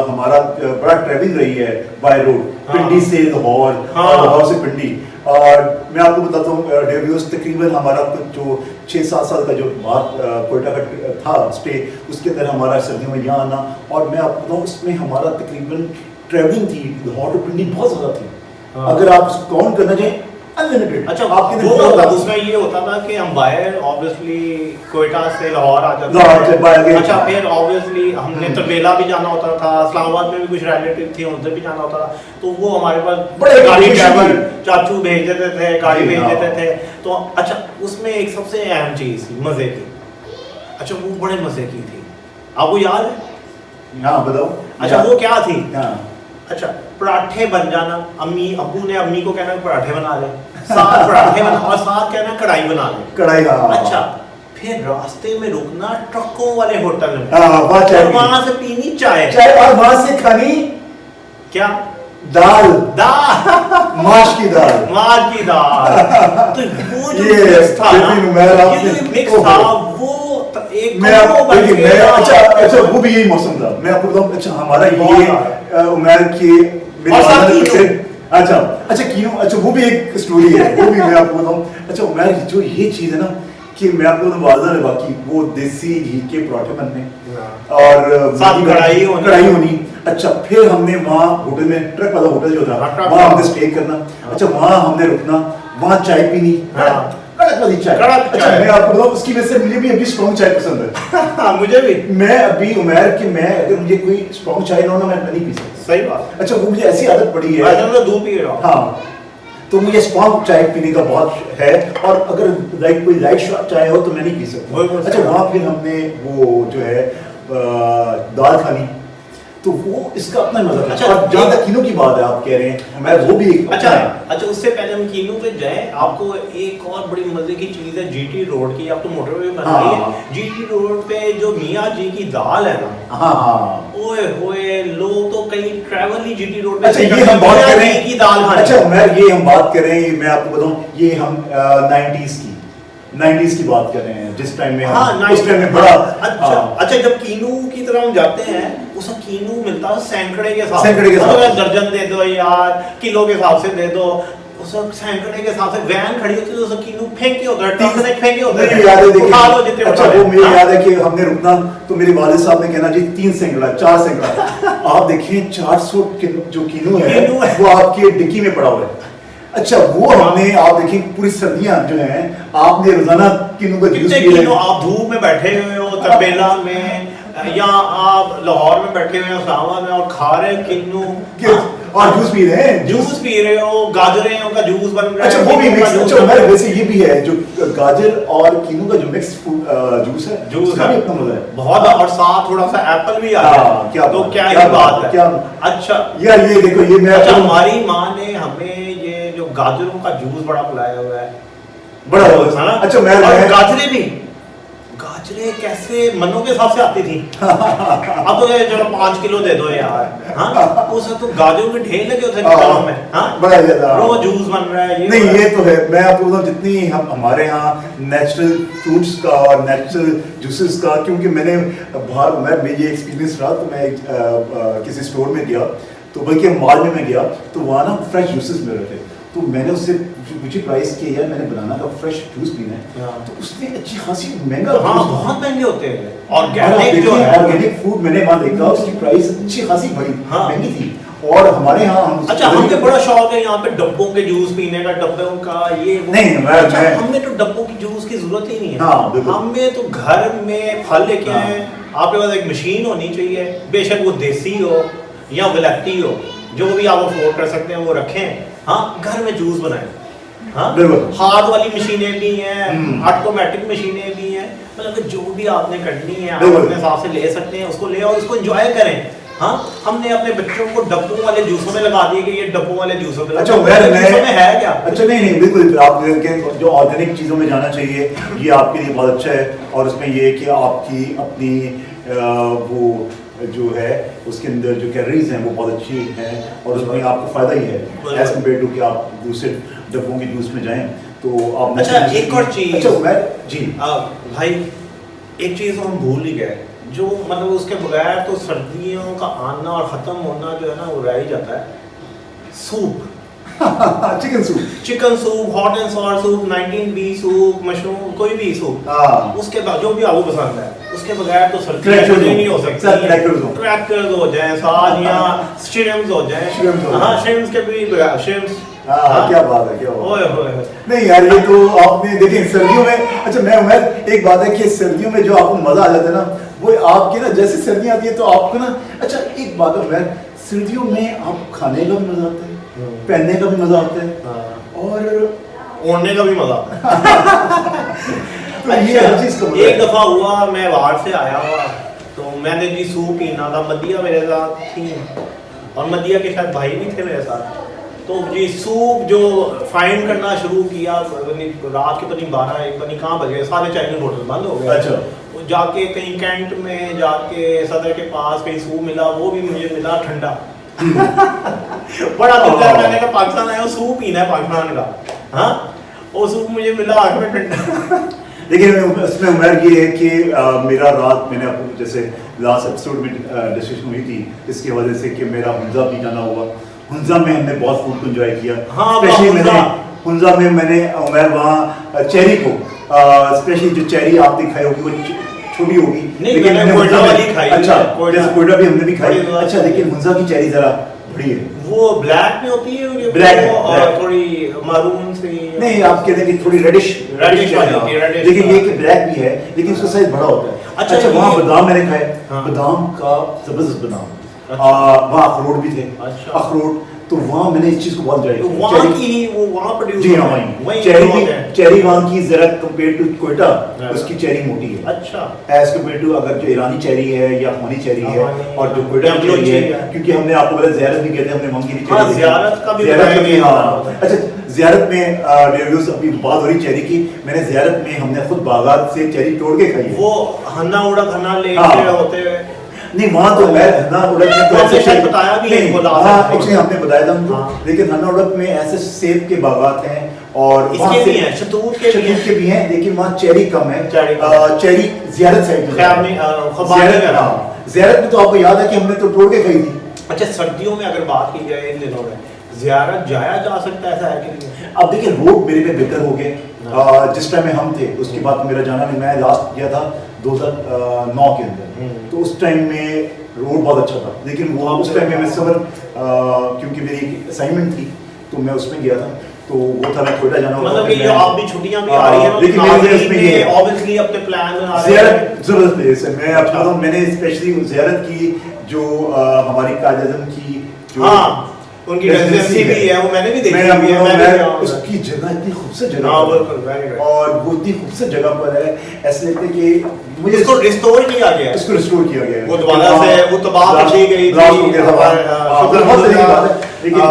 हमारा बड़ा ट्रैवलिंग रही है बाय रोड, पिंडी से लाहौर और लाहौर से पिंडी, और मैं आपको बताता हूँ डेवियोस तकरीबन हमारा कुछ जो 6-7 साल का जो बात कोयटा का था स्टे, उसके अंदर हमारा सर्दियों में यहाँ आना, और मैं आपको बताऊँ उसमें हमारा तकरीबन ट्रैवलिंग थी लाहौर टू पिंडी बहुत ज़्यादा थी। अगर आप काउंट करना चाहें अनलिमिटेड। अच्छा आपके वो उसमें ये होता था कि हम बाहर ऑब्वियसली कोयटा से लाहौर आ जाते थे। अच्छा फिर ऑब्वियसली हमने तरबेला भी जाना होता था, इस्लामाबाद में भी कुछ रिलेटिव थे उधर भी जाना होता था, तो वो हमारे पास गाड़ी ड्राइवर चाचू भेज देते थे, गाड़ी भेज देते थे। तो अच्छा उसमें एक सबसे अहम चीज़ थी मज़े की, अच्छा वो बड़े मज़े की थी, आपको याद है? हाँ बताओ। अच्छा वो क्या थी? अच्छा पराठे बन जाना, अम्मी अब्बू ने अम्मी को कहना पराठे बना ले, साथ पराठे बना और साथ कहना कढ़ाई बना ले, कढ़ाई। अच्छा फिर रास्ते में रुकना ट्रकों वाले होटल में, वहां से पीनी चाय, और वहां से खानी क्या दाल, माश की दाल, माश की दाल। तो वो जो ये मिक्स था ना, ये जो मिक्स था वो एक अच्छा वो भी यही मौसम था। मैं आपको बताऊं, अच्छा हमारा ये उमर के अच्छा क्यों, अच्छा वो भी एक स्टोरी है, वो भी मैं आपको बताऊं। अच्छा उमर जो ये चीज है ना कि मैं आपको वादा है बाकी वो देसी घी के पराठे बनने और साथ कढ़ाई होनी। अच्छा फिर हमने वहाँ होटल में, ट्रक वाला होटल जो था वहाँ हमने स्टे करना। अच्छा वहाँ हमने रुकना, वहाँ चाय पीनी, कड़क वाली चाय। अच्छा मैं आपको बताऊं उसकी वजह से मुझे भी अभी स्ट्रॉन्ग चाय पसंद है। मुझे भी, मैं अभी उमर कि मैं अगर मुझे कोई स्ट्रॉन्ग चाय ना हो ना मैं नहीं पी सकता। सही बात। अच्छा वो मुझे ऐसी आदत पड़ी है, मैं दूध पी रहा हूं। हाँ तो मुझे स्ट्रॉन्ग चाय पीने का बहुत है, और अगर लाइक कोई लाइट चाय हो तो मैं नहीं पी सकता। अच्छा वहाँ फिर हमने वो जो है दाल खानी, तो वो इसका अपना मजा था। अच्छा जहाँ तक कीनों की बात है आप कह रहे हैं, मैं वो भी अच्छा उससे पहले हम कीनों पे जाए, आपको एक और बड़ी मजे की चीज है जीटी रोड की, आप तो मोटरवे बन रही है, जीटी रोड पे जो मियाँ जी की दाल है ना, ओए होए लोग तो कई ट्रैवल ही जीटी रोड पे। अच्छा ये हम बात कर रहे हैं की दाल खाने। अच्छा ये हम बात कर रहे हैं, मैं आपको बताऊं ये हम 90s की बात कर रहे हैं, जिस टाइम में उस टाइम में बड़ा अच्छा जब कीनू की तरफ हम जाते हैं उस कीनू मिलता है सैकड़े के साथ, दर्जन दे दो यार, किलो के हिसाब से दे दो, उस सैकड़े के हिसाब से वैन खड़ी होती है, उस कीनू फेंके होता है, ट्रक से फेंके होते हैं, याद है उठा लो जितने। अच्छा वो मुझे याद है कि हमने रुकना तो मेरे वालिद साहब ने कहना जी 3 सैकड़ा 4 सैकड़ा। आप देखिए 400 किलो जो कीनू है वो आपके डिक्की में पड़ा हुआ है। अच्छा वो हमने आप देखिए पूरी सर्दियां जो हैं आपने रोजाना किन्नू का जूस पी रहे, आप धूप में बैठे हुए हो तरबेला में, या आप लाहौर में बैठे हुए हो इस्लामाबाद में और खा रहे किन्नू और जूस पी रहे हैं, जूस पी रहे हो, गाजरें का जूस बन रहा है। अच्छा वो भी मिक्स, अच्छा मैं वैसे ये भी है जो गाजर और किन्नू का जो मिक्स जूस है, जूस का भी अपना मजा है बहुत, और साथ थोड़ा सा एप्पल भी आ गया, क्या तो क्या ही बात है। क्या अच्छा यार ये देखो ये मैं, अच्छा हमारी माँ ने हमें ये जो गाजरों का जूस बड़ा पिलाया हुआ है, बड़ा है ना। अच्छा मैं गाजरें नहीं, गाजरें कैसे मनों के हिसाब से आती थी। अब तो चलो 5 किलो दे दो यार, हाँ उस तो गाजरों के ढेर लगे होते किचनों में, हाँ बड़ा ज्यादा वो जूस बन रहा है, नहीं ये तो है। मैं आपको बताऊं जितनी हम हमारे यहाँ नेचुरल फ्रूट्स का और नेचुरल जूसेस का, क्योंकि मैंने बाहर मेरी ये एक्सपीरियंस रहा, तो मैं किसी स्टोर में गया, तो बल्कि मॉल में मैं गया तो वहाँ ना फ्रेश जूसेस मिल रहे थे, तो मैंने उससे पूछी प्राइस की, यार मैंने बनाना का फ्रेश जूस पीना है, तो उसने अच्छी खासी महंगा, हाँ बहुत महंगे होते हैं ऑर्गेनिक जो है, ऑर्गेनिक फूड मैंने वहाँ देखा उसकी प्राइस अच्छी खासी बड़ी महंगी थी। और हमारे यहाँ अच्छा हमें बड़ा शौक है यहाँ पे डब्बों के जूस पीने का, डब्बों का ये नहीं हमें तो डब्बों की जूस की जरूरत ही नहीं है, हमें तो घर में फल लेके आए, आपके पास एक मशीन होनी चाहिए, बेशक वो देसी हो या वैलेक्टी हो, जो भी आप अफोर्ड कर सकते हैं वो रखें, हाँ घर में जूस बनाएं, हाँ हाथ वाली मशीनें भी हैं, ऑटोमेटिक मशीनें भी हैं, मतलब जो भी आपने करनी है आप अपने हिसाब से ले सकते हैं, उसको ले और उसको एंजॉय करें, हाँ, हमने अपने बच्चों को डब्बों वाले जूसों में लगा दिए कि ये डब्बों वाले जूसों में। अच्छा जूसों में है क्या? अच्छा नहीं बिल्कुल, आप जो ऑर्गेनिक चीज़ों में जाना चाहिए ये आपके लिए बहुत अच्छा है। और उसमें ये है कि आपकी अपनी वो जो है उसके अंदर जो कैलोरीज हैं वो बहुत अच्छी हैं और उसमें आपको फ़ायदा ही है एज कम्पेयर टू कि आप दूसरे डब्बों के जूस में जाएं तो आप। अच्छा एक और चीज़। अच्छा मैं जी भाई एक चीज़ हम भूल ही गए, जो मतलब उसके बगैर तो सर्दियों का आना और ख़त्म होना जो है ना वो रह ही जाता है, soup. Chicken soup, hot and sour soup, 19B soup, mushroom, कोई भी सूप, उसके बाद जो भी आपको पसंद है उसके बगैर तो सर्दी नहीं हो सकती। क्रैकर्स हो जाए साथ या श्रिम्प्स हो जाए। हाँ श्रिम्प्स के भी श्रिम्प्स। क्या बात है, क्या बात है। नहीं यार ये तो आपने देखें सर्दियों में। अच्छा मैं उमर एक बात है कि सर्दियों में जो आपको मजा आ जाता है ना वो आपके ना जैसे सर्दियाँ आती है तो आपको ना। अच्छा एक बात है उमर, सर्दियों में आप खाने का भी मजा आता है, पहनने का भी मजा आता है और ओढ़ने का भी मजा आता है। तो ये हर चीज का एक दफा हुआ मैं बाहर से आया हुआ तो मैंने जी सूप पीना था, मदिया मेरे साथ थी और मदिया के शायद भाई भी थे मेरे साथ। तो जी सूप जो फाइंड करना शुरू किया रात के पता नहीं 12-1 पता नहीं कहाँ बजे, सारे चाइनीज होटल बंद हो गए। अच्छा जाके कहीं कैंट में जाके सदर के पास कहीं सूप मिला, वो भी मुझे मिला ठंडा। बड़ा दिल है, मैंने कहा पाकिस्तान आया सूप पीना है पाकिस्तान का। हाँ वो सूप मुझे मिला आँख में ठंडा। लेकिन उसमें उम्र ये है कि मेरा रात मैंने आपको जैसे लास्ट एपिसोड में डिस्कशन हुई थी इसकी वजह से कि मेरा हुंजा भी जाना हुआ। हुंजा में हमने बहुत फूड को एंजॉय किया। स्पेशली मैंने हुंजा में मैंने उमर वहाँ चेरी को स्पेशली जो चेरी आपने खाई होगी वो छोटी होगी लेकिन मैंने हुंजा वाली खाई। अच्छा जैसे कोयटा भी हमने भी खाई। अच्छा लेकिन हुंजा की चेरी जरा बड़ी है, वो ब्लैक में होती है ब्लैक और थोड़ी मारून से नहीं आप कहते हैं कि थोड़ी रेडिश वाली होती है, लेकिन ये कि ब्लैक भी है लेकिन उसका साइज बड़ा होता है। अच्छा वहाँ बादाम मैंने खाए, बादाम का जबरदस्त बादाम, वहाँ अखरोट भी थे। अखरोट तो वहाँ मैंने इस चीज को बहुत एंजॉय किया। वहाँ की ही वो वहाँ प्रोड्यूस जी हाँ वहीं चेरी वहाँ की जरा कंपेयर टू कोयटा उसकी चेरी मोटी है। अच्छा एज कंपेयर टू अगर जो ईरानी चेरी है या अफगानी चेरी है और जो कोयटा की चेरी है, क्योंकि हमने आपको बोला ज़ियारत भी कहते हैं, हमने मंगी की चेरी ज़ियारत का भी अच्छा ज़ियारत में रिव्यूज अभी बात हो रही चेरी की, मैंने ज़ियारत में हमने खुद बागात से चेरी तोड़ के खाई है। वो हन्ना उड़ा खाना लेके होते हुए नहीं वहाँ तो मैं हन्ना उड़द में तो ऐसे शायद बताया भी नहीं बोला एक्चुअली हमने बताया था उनको, लेकिन हन्ना उड़द में ऐसे सेब के बागात हैं और इसके भी हैं, शतूत के भी हैं लेकिन वहाँ चेरी कम है। चेरी ज़ियारत साइड में ज़ियारत में तो आपको याद है कि हमने तो तोड़ के खाई थी। अच्छा सर्दियों में अगर बात की जाए इन दिनों में ज़ियारत जाया जा सकता है, ऐसा है कि नहीं? अब देखिए रोड मेरे पे बेहतर हो गए जिस टाइम में हम थे उसके बाद मेरा जाना नहीं, मैं लास्ट गया था 2009 के अंदर, तो उस टाइम में रोड बहुत अच्छा था लेकिन वो उस टाइम में मैं सबर क्योंकि मेरी असाइनमेंट थी तो मैं उसमें गया था तो वो था मैं कोयटा जाना, मतलब कि आप भी छुट्टियां भी आ रही हैं लेकिन मेरे इसमें ये ऑब्वियसली अपने प्लान बना रहे हैं। ज़ियारत जबरदस्त प्लेस है। मैं आपको बताऊं मैंने स्पेशली ज़ियारत की जो हमारी कायद-ए-आज़म की जो उनकी रेजिडेंसी भी है वो मैंने भी देखी है। मैं उसकी जगह इतनी खूबसूरत जगह और वो इतनी खूबसूरत जगह पर है, ऐसे लगता है कि मुझे इसको रिस्टोर किया गया है। इसको रिस्टोर किया गया है, वो दोबारा से वो तबाह कर दी गई थी। बहुत बड़ी बात है लेकिन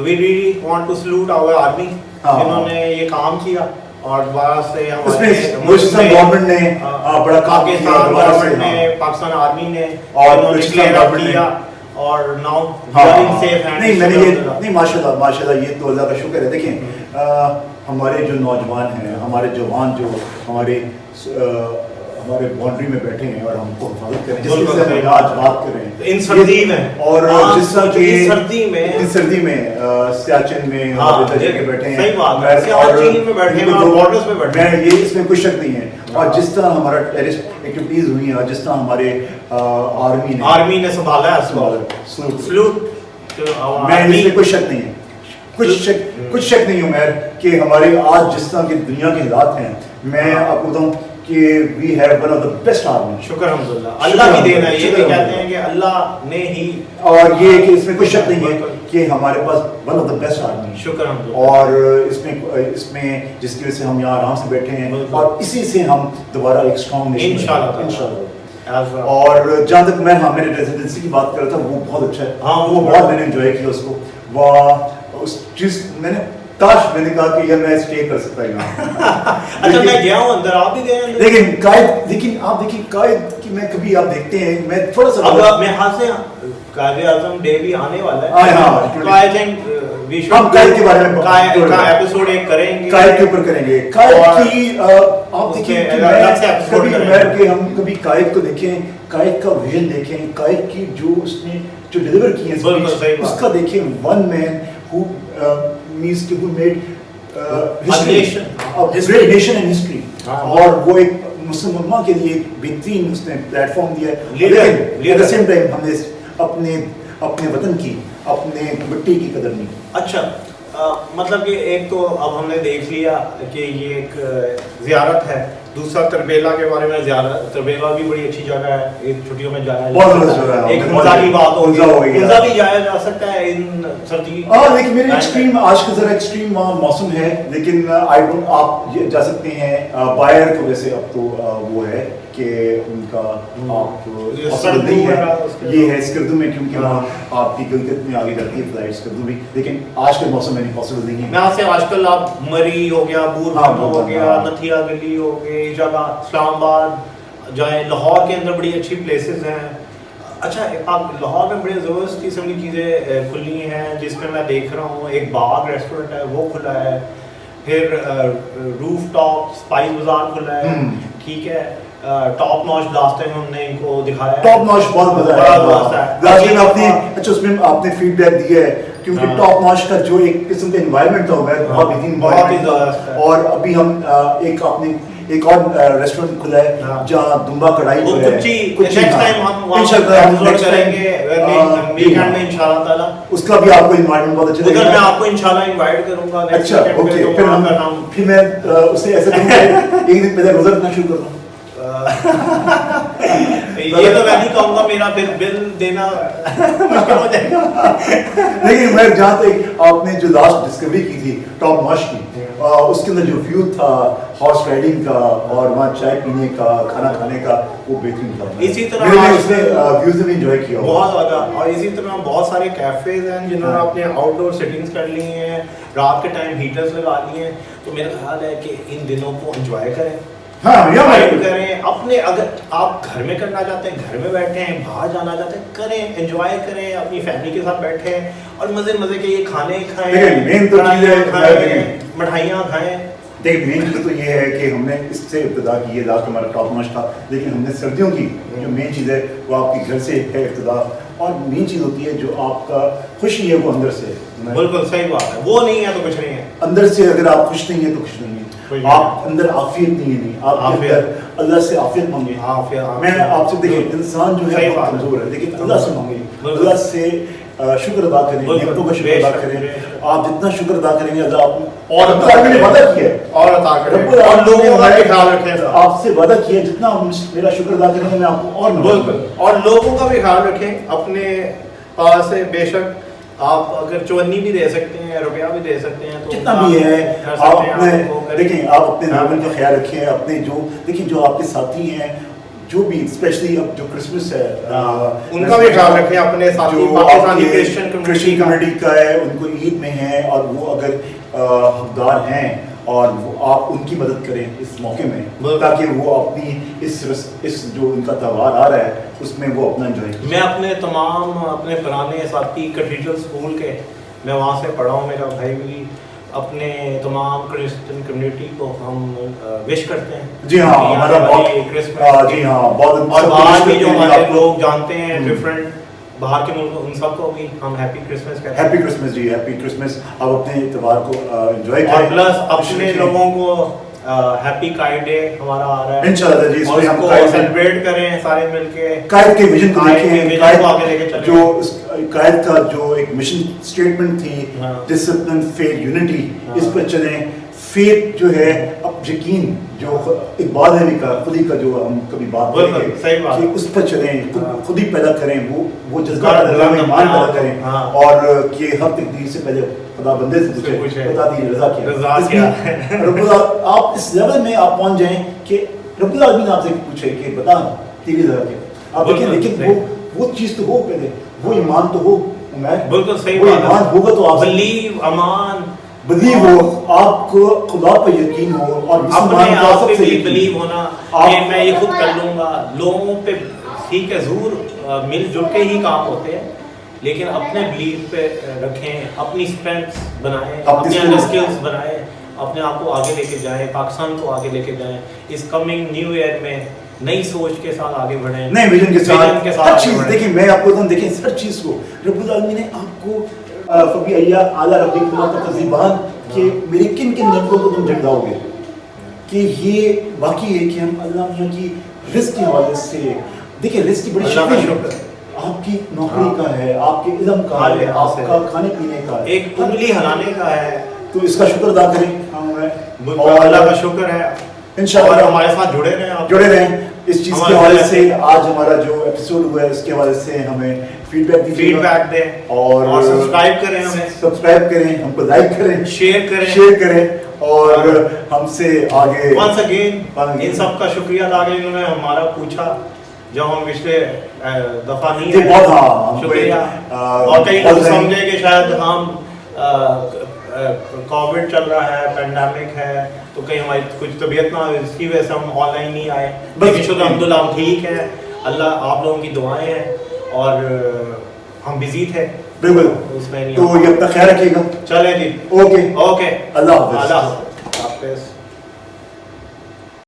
we really want to salute our army, इन्होंने ये काम किया और दोबारा से हमारे पाकिस्तान गवर्नमेंट ने बड़ा काम किया, गवर्नमेंट ने पाकिस्तान आर्मी ने और पाकिस्तान गवर्नमेंट ने और now we are in safe hands. नहीं मैंने ये नहीं माशाल्लाह ये तो अल्लाह का शुक्र है। देखें हमारे जो नौजवान हैं, हमारे जवान जो हमारे बाउंड्री में बैठे हैं और हमको हिफाजत करें जिससे हम आज बात करें इन सर्दी में और जिस तरह के इस सर्दी में सियाचिन में जगह बैठे हैं, सही बात है, सियाचिन में बैठे हैं और बॉर्डर्स में बैठे हैं, ये इसमें कुछ शक नहीं है। और जिस तरह हमारा टेररिस्ट एक्टिविटीज हुई हैं और जिस तरह हमारे आर्मी ने संभाला है सलूट, मैं इसमें कोई शक नहीं है, कुछ शक नहीं हूँ मैं कि हमारे आज जिस तरह की दुनिया के हालात हैं, मैं आपको बताऊँ कि we have one of the best army. शुक्र अल्हम्दुलिल्लाह, अल्लाह की देन है। ये भी कहते हैं कि अल्लाह ने ही, और ये कि इसमें कोई शक नहीं है कि हमारे पास one of the best army. शुक्र अल्हम्दुलिल्लाह। और इसमें जिसकी वजह से हम यहाँ आराम से बैठे हैं और इसी से हम दोबारा एक स्ट्रॉन्ग नेशन इंशाल्लाह। और जहाँ तक मैं मेरे रेजिडेंसी की बात कर रहा था, वो बहुत अच्छा है। हाँ, वो बहुत मैंने एंजॉय किया उसको। वाह, उस चीज मैंने कहा कि यार मैं स्टे कर सकता यहाँ। अच्छा, मैं गया हूँ अंदर, आप भी गए हैं? लेकिन आप देखिए कायद की मैं कभी आप देखते हैं, मैं थोड़ा सा अब मैं हाथ से कायद-ए-आज़म डे भी आने वाला है। हाँ, तो आई थिंक हम कायद के बारे में का एपिसोड एक करेंगे, कायद के ऊपर करेंगे। कायद की आप देखिए कि हम कभी कायद को देखें, कायद का विजन देखें, कायद की जो उसने जो डिलीवर की है उसका देखें। One man who means who made history, great nation and history, और वो एक मुस्लिम उम्मा के लिए एक बेहतरीन उसने प्लेटफॉर्म दिया है। लेकिन एट द सेम टाइम हमने अपने वतन की, अपने मिट्टी की कदर नहीं। अच्छा, मतलब कि एक तो अब हमने देख लिया कि ये एक ज़ियारत है, दूसरा तरबेला के बारे में ज़ियारत, तरबेला भी बड़ी अच्छी जगह है, एक छुट्टियों में जाया है। एक मज़ा की बात होगी, उनका भी जाया जा सकता है इन सर्दी। लेकिन मेरे एक्सट्रीम आज का जरा एक्सट्रीम मौसम है, लेकिन आप जा सकते हैं बायर को, वैसे अब तो वो है कि उनका आप पॉसिबल नहीं है, ये है स्कर्दू में, क्योंकि वहाँ आपकी गिलगित में आगे जाती है फ्लाइट स्कर्दू भी, लेकिन आज के मौसम में पॉसिबल नहीं है। यहाँ से आजकल आप मरी हो गया, बूरखाना हो गया, नथिया गली हो गई, जगह इस्लामाबाद जाए, लाहौर के अंदर बड़ी अच्छी प्लेसेस हैं। अच्छा, आप लाहौर में बड़े ज़बरदस्त किस्म की चीज़ें खुली हैं, जिसमें मैं देख रहा हूँ एक बाग रेस्टोरेंट है वो खुला है, फिर रूफ टॉप स्पाइस बाजार खुला है, ठीक है, टॉप नॉच लास्ट टाइम हमने इनको दिखाया, टॉप नॉच बहुत मजा आया। अच्छा, उसमें आपने फीडबैक दिया है, क्योंकि टॉप नॉच का जो एक किस्म का एनवायरनमेंट था बहुत बेहतरीन, और अभी हम एक और रेस्टोरेंट खुला है जहाँ दुम्बा कढ़ाई वो कुछ नेक्स्ट टाइम हम वहाँ करेंगे वीकेंड में इंशाल्लाह ताला। उसका भी आपको एनवायरनमेंट बहुत अच्छा लगेगा, मैं आपको इंशाल्लाह इनवाइट करूंगा। अच्छा, ओके, फिर मैं उसे ऐसे करूंगा एक दिन पहले रोजा रखना शुरू कर दूं। ये तो मैं नहीं कहूँगा, मेरा फिर बिल देना मुश्किल हो जाएगा। लेकिन मैं जहाँ तक आपने जो लास्ट डिस्कवरी की थी टॉप नॉच की, उसके अंदर जो व्यू था हॉर्स राइडिंग का और वहाँ चाय पीने का, खाना खाने का, वो बेहतरीन था। इसी तरह उसने व्यूज में एंजॉय किया बहुत ज़्यादा, और इसी तरह बहुत सारे कैफेज हैं जिन्होंने अपने आउटडोर सेटिंग्स कर ली हैं, रात के टाइम हीटर्स लगा लिए हैं। तो मेरा ख्याल है कि इन दिनों को एंजॉय करें, करें अपने। अगर आप घर में करना चाहते हैं घर में बैठे हैं, बाहर जाना चाहते हैं करें, एंजॉय करें, अपनी फैमिली के साथ बैठे और मजे के ये खाने खाएं, मिठाइयाँ खाएं। देखिए मेन चीज़ तो ये है कि हमने इससे इब्तिदा की है, लास्ट हमारा टॉप नॉच था, लेकिन हमने सर्दियों की जो मेन चीज़ है वो आपके घर से है इब्तिदा, और मेन चीज़ होती है जो आपका खुशी है वो अंदर से। बिल्कुल सही बात है, वो नहीं है तो कुछ नहीं है। अंदर से अगर आप खुश नहीं है तो कुछ नहीं है, आप अंदर आफियत नहीं है, आप अंदर अल्लाह से आफियत मांगे। मैं आपसे देखिए इंसान जो है कमजोर है, लेकिन अल्लाह से मांगे, अल्लाह से शुक्र अदा करें, नेमतों का शुक्र अदा करें। आप जितना शुक्र अदा करेंगे अल्लाह आपको और आपने वादा किया है और अता करें, और लोगों का भी ख्याल रखें। आपसे वादा किया जितना मेरा शुक्र अदा करेंगे मैं आपको और और लोगों का भी ख्याल रखें अपने पास से। बेशक आप अगर चवन्नी भी दे सकते हैं, रुपया भी दे सकते हैं, तो जितना भी है आप अपने देखिए, आप अपने लोगों का ख्याल रखें, अपने जो देखिए जो आपके साथी हैं, जो भी स्पेशली अब जो क्रिसमस है उनका भी ख्याल रखें, अपने साथी पाकिस्तानी क्रिश्चियन कम्युनिटी का है, उनको ईद में है और वो अगर हकदार हैं और वो आप उनकी मदद करें इस मौके में, ताकि वो अपनी इस जो उनका त्यौहार आ रहा है उसमें वो अपना एंजॉय। मैं अपने पुराने साथी कैथेड्रल स्कूल के, मैं वहाँ से पढ़ा हूँ, मेरा भाई भी, अपने तमाम क्रिश्चियन कम्युनिटी को हम विश करते हैं। जी हाँ, हमारा बहुत क्रिसमस, जी हाँ, बहुत और बाहर भी जो हमारे लोग जानते हैं डिफरेंट बाहर के मुल्क, उन सबको भी हम हैप्पी क्रिसमस कहते हैं। हैप्पी क्रिसमस जी, हैप्पी क्रिसमस। आप अपने त्योहार को एंजॉय करें, और प्लस अपने लोगों को हैप्पी काइड डे हमारा आ रहा है इंशाल्लाह जी, इसमें हम सेलिब्रेट करें सारे मिलके। कायद के विजन को देखें, जो कायद का जो एक मिशन स्टेटमेंट थी, डिसिप्लिन, फेथ, यूनिटी, इस पर चलें। फेथ जो है, अब यकीन जो इकबाल है का खुद ही का जो हम कभी बात करेंगे कि उस पर चलें, खुद ही पैदा करें वो जज्बा ईमान पैदा करें, और कि हर तकदीर से पहले खुदा बंदे से पूछे बता दी रज़ा क्या। आप इस लेवल में आप पहुंच जाएं कि रब्बुल आलमीन आपसे पूछे कि बता टीवी लगा के। आप देखिए, लेकिन वो चीज़ तो हो पहले, वो ईमान तो हो। बिल्कुल सही वो ईमान होगा तो आप बिलीव, अमान, बिलीव हो, आपको खुदा पर यकीन हो और अपने आप पे भी बिलीव होना कि मैं ये खुद कर लूँगा। लोगों पे ठीक है ज़रूर मिलजुल के ही काम होते हैं, लेकिन अपने बिलीव पे रखें, अपनी स्ट्रेंथ्स बनाएं, अपने अंदर स्किल्स बनाएं, अपने आप को आगे लेके जाएं, पाकिस्तान को आगे लेके जाएं। इस कमिंग न्यू ईयर में नई सोच के साथ आगे बढ़ें, नए विजन के साथ हर चीज़। देखिए मैं आपको एकदम देखिए हर चीज़ को रब्बुल आलमीन ने आपको फबी अय्या आला रब्बिक तज़ीबान कि मेरे किन किन नेमतों को तुम जगदाओगे, कि ये बाकी है कि हम अल्लाह मियां की रिस्क के हवाले से देखिए, रिस्क की बड़ी शक्ति है, आपकी नौकरी का है, आपके इल्म का है, आपका खाने पीने का है, एक उंगली हिलाने का है, तो इसका शुक्र अदा करें। और अल्लाह का शुक्र है इंशाअल्लाह हमारे साथ जुड़े रहें इस चीज़ के हवाले से। आज हमारा जो एपिसोड हुआ है उसके हवाले से हमें फीडबैक दें और सब्सक्राइब करें, हमको लाइक करें, शेयर करें और हमसे आगे वंस अगेन इन सब का शुक्रिया अदा करें। इन्होंने हमारा पूछा जब हम पिछले दफा नहीं है, बहुत शुक्रिया। और कई लोग समझे कि शायद हम कोविड चल रहा है, पेंडेमिक है, तो कहीं हमारी कुछ तबीयत ना हो, इसकी वजह से हम ऑनलाइन नहीं आए, लेकिन शुक्र अल्हम्दुलिल्लाह हम ठीक है। अल्लाह आप लोगों की दुआएं हैं और हम बिजी थे बिल्कुल उसमें नहीं। तो ये अपना ख्याल रखिएगा। चले जी, ओके ओके, अल्लाह हाफ़िज़।